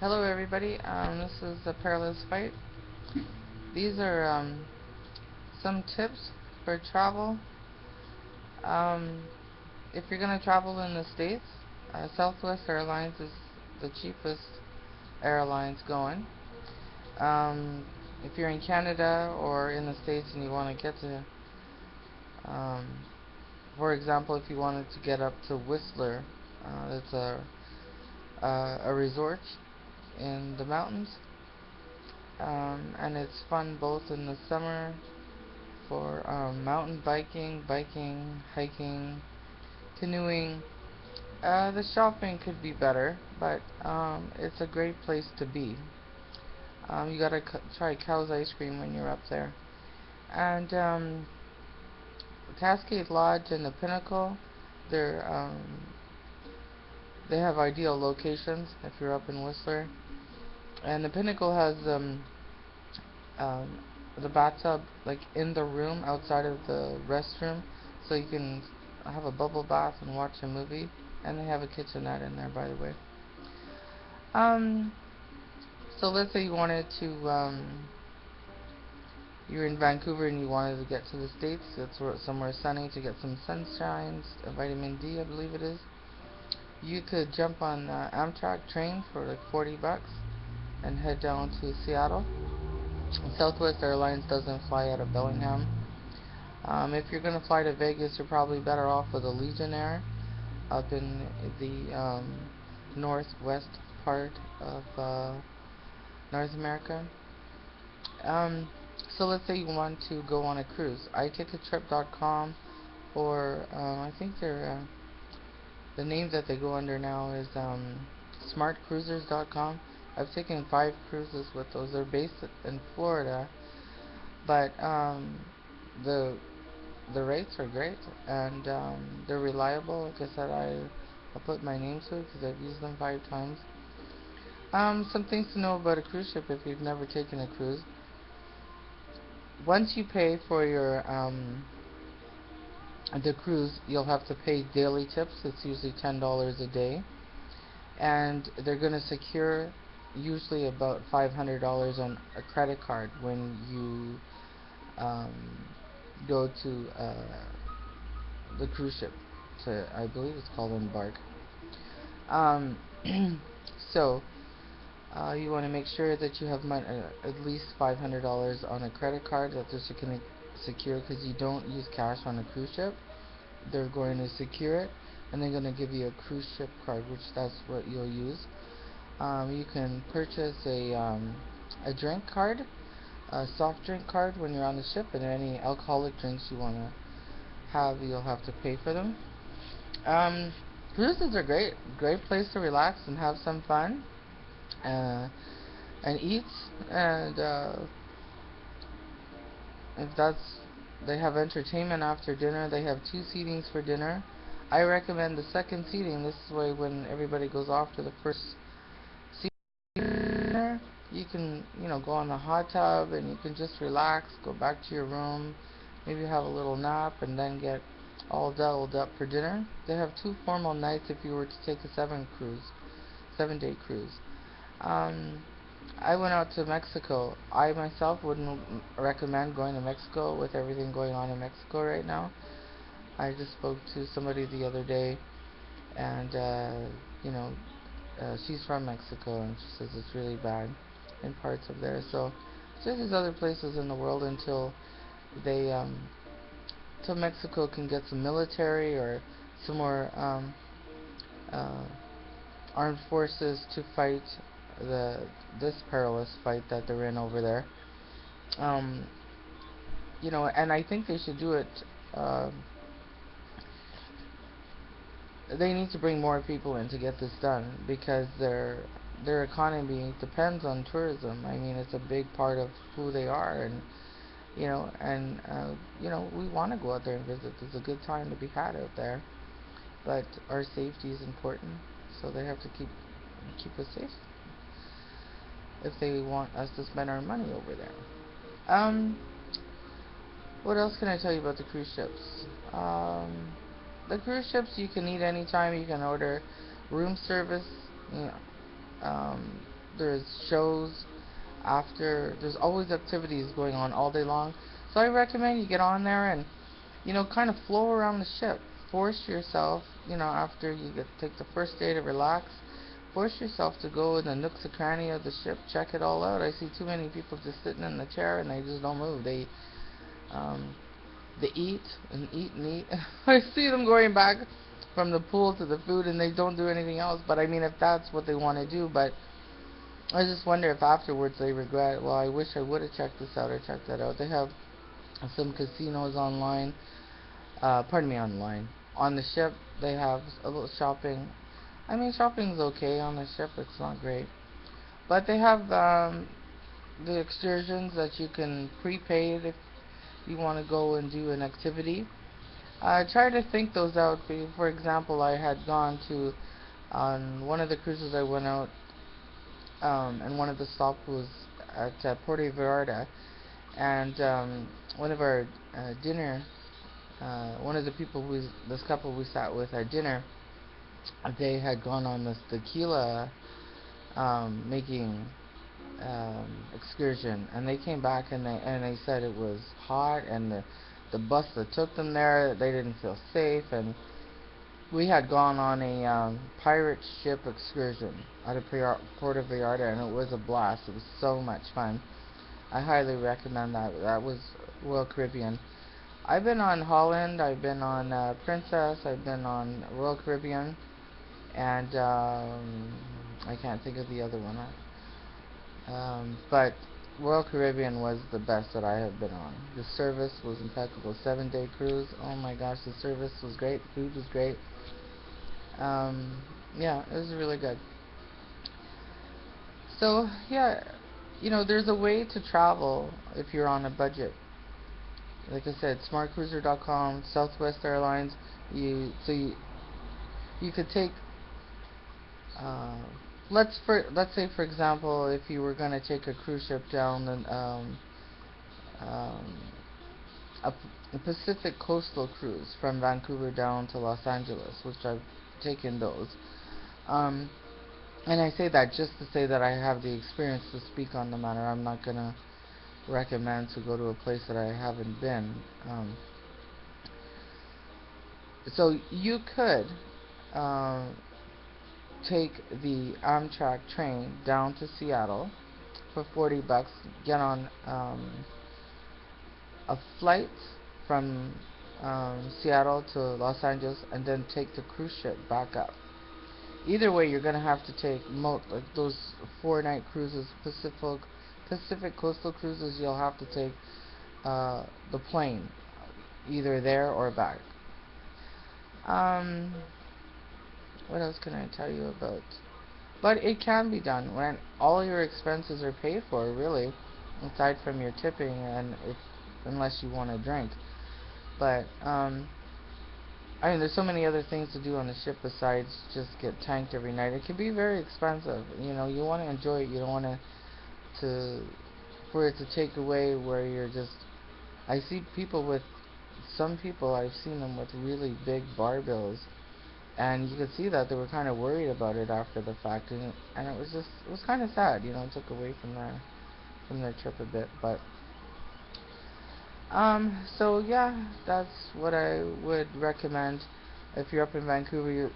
Hello everybody, this is the Perilous Fight. These are some tips for travel. Um, if you're going to travel in the States, Southwest Airlines is the cheapest airlines going. If you're in Canada or in the States and you want to get to, um, for example, if you wanted to get up to Whistler, it's a resort in the mountains, and it's fun both in the summer for mountain biking, hiking, canoeing. The shopping could be better, but it's a great place to be. You gotta try Cow's ice cream when you're up there. And Cascade Lodge and the Pinnacle, they're they have ideal locations if you're up in Whistler. And the Pinnacle has um, the bathtub like in the room outside of the restroom, so you can have a bubble bath and watch a movie. And they have a kitchenette in there, by the way. Um, so let's say you wanted to, you're in Vancouver and you wanted to get to the States. It's somewhere sunny to get some sunshine, vitamin D, I believe it is. You could jump on Amtrak train for like 40 bucks and head down to Seattle. Southwest Airlines doesn't fly out of Bellingham. If you're going to fly to Vegas, you're probably better off with a Legionnaire up in the northwest part of North America. Um, so let's say you want to go on a cruise. iTakeaTrip.com, or I think the name that they go under now is SmartCruisers.com. I've taken 5 cruises with those. They're based in Florida, but the the rates are great, and they're reliable. Like I said, I put my name to it because I've used them 5 times. Some things to know about a cruise ship if you've never taken a cruise. Once you pay for your the cruise, you'll have to pay daily tips. It's usually $10 a day, and they're going to secure usually about $500 on a credit card when you go to the cruise ship. To, I believe it's called Embark. Um, so you want to make sure that you have at least $500 on a credit card that they're going to secure, because you don't use cash on a cruise ship. They're going to secure it, and they're going to give you a cruise ship card, which that's what you'll use. You can purchase a drink card, a soft drink card when you're on the ship, and any alcoholic drinks you want to have, you'll have to pay for them. Um, Cruises are great place to relax and have some fun, uh, and eat. And if that's, they have entertainment after dinner. They have 2 seatings for dinner. I recommend the second seating. This way, when everybody goes off to the first seating, you can, go in the hot tub and you can just relax, go back to your room, maybe have a little nap, and then get all dolled up for dinner. They have 2 formal nights if you were to take a 7-day cruise. Um, I went out to Mexico. I myself wouldn't recommend going to Mexico with everything going on in Mexico right now. I just spoke to somebody the other day, and you know, she's from Mexico, and she says it's really bad in parts of there. So there's other places in the world they till Mexico can get some military or some more uh, armed forces to fight this perilous fight that they're in over there. Um, and I think they should do it. Uh, they need to bring more people in to get this done, because their economy depends on tourism. I mean, it's a big part of who they are, and we want to go out there and visit. There's a good time to be had out there, but our safety is important, so they have to keep us safe if they want us to spend our money over there. Um, what else can I tell you about the cruise ships? The cruise ships, you can eat anytime. You can order room service. You know, um, there's shows after. There's always activities going on all day long. So I recommend you get on there and, kind of flow around the ship. Force yourself, after you take the first day to relax, force yourself to go in the nooks and crannies of the ship, check it all out. I see too many people just sitting in the chair and they just don't move. Um, they eat and eat and eat. I see them going back from the pool to the food and they don't do anything else. But I mean, if that's what they want to do, but I just wonder if afterwards they regret, well, I wish I would have checked this out or checked that out. They have some casinos online, pardon me, online. On the ship, they have a little shopping. I mean, shopping's okay on the ship, it's not great. But they have the excursions that you can prepaid if you want to go and do an activity. I try to think those out. For example, I had gone to, on one of the cruises I went out, and one of the stops was at Puerto Vallarta, and one of our dinner, one of the people this couple we sat with at dinner, they had gone on this tequila making excursion, and they came back and they said it was hot, and the bus that took them there, they didn't feel safe. And we had gone on a pirate ship excursion out of Puerto Vallarta, and it was a blast. It was so much fun. I highly recommend that. That was Royal Caribbean. I've been on Holland, I've been on Princess, I've been on Royal Caribbean, and I can't think of the other one. But Royal Caribbean was the best that I have been on. The service was impeccable. 7-day cruise. Oh my gosh, the service was great. The food was great. Yeah, it was really good. So yeah, there's a way to travel if you're on a budget. Like I said, smartcruiser.com, Southwest Airlines. You could take. Uh, let's say for example, if you were going to take a cruise ship down um, a, a Pacific coastal cruise from Vancouver down to Los Angeles, which I've taken those. Um, and I say that just to say that I have the experience to speak on the matter. I'm not going to recommend to go to a place that I haven't been. So you could take the Amtrak train down to Seattle for $40. Get on a flight from Seattle to Los Angeles, and then take the cruise ship back up. Either way, you're gonna have to take like those 4-night cruises, Pacific coastal cruises. You'll have to take the plane, either there or back. Um, what else can I tell you about? But it can be done when all your expenses are paid for, really, aside from your tipping, and unless you want to drink. But I mean, there's so many other things to do on the ship besides just get tanked every night. It can be very expensive. You want to enjoy it. You don't want to for it to take away where you're just. I see people with some people. I've seen them with really big bar bills, and you could see that they were kind of worried about it after the fact, and it was kind of sad. It took away from their trip a bit, but. So yeah, that's what I would recommend. If you're up in Vancouver,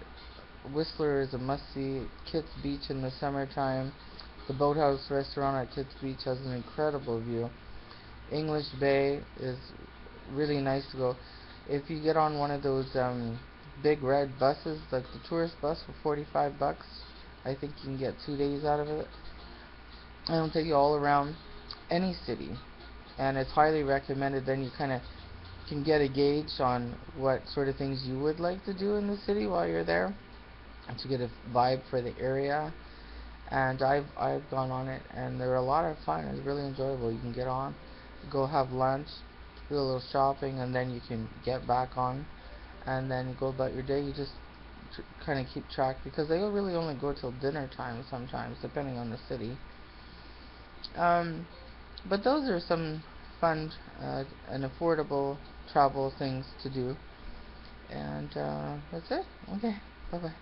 Whistler is a must-see. Kits Beach in the summertime. The Boathouse restaurant at Kits Beach has an incredible view. English Bay is really nice to go. If you get on one of those big red buses, like the tourist bus for $45, I think you can get 2 days out of it. And it'll take you all around any city, and it's highly recommended. Then you kind of can get a gauge on what sort of things you would like to do in the city while you're there, and to get a vibe for the area. And I've gone on it, and they're a lot of fun. It's really enjoyable. You can get on, go have lunch, do a little shopping, and then you can get back on, and then go about your day. You just kind of keep track, because they really only go till dinner time sometimes, depending on the city. But those are some fun and affordable travel things to do. And that's it. Okay. Bye bye.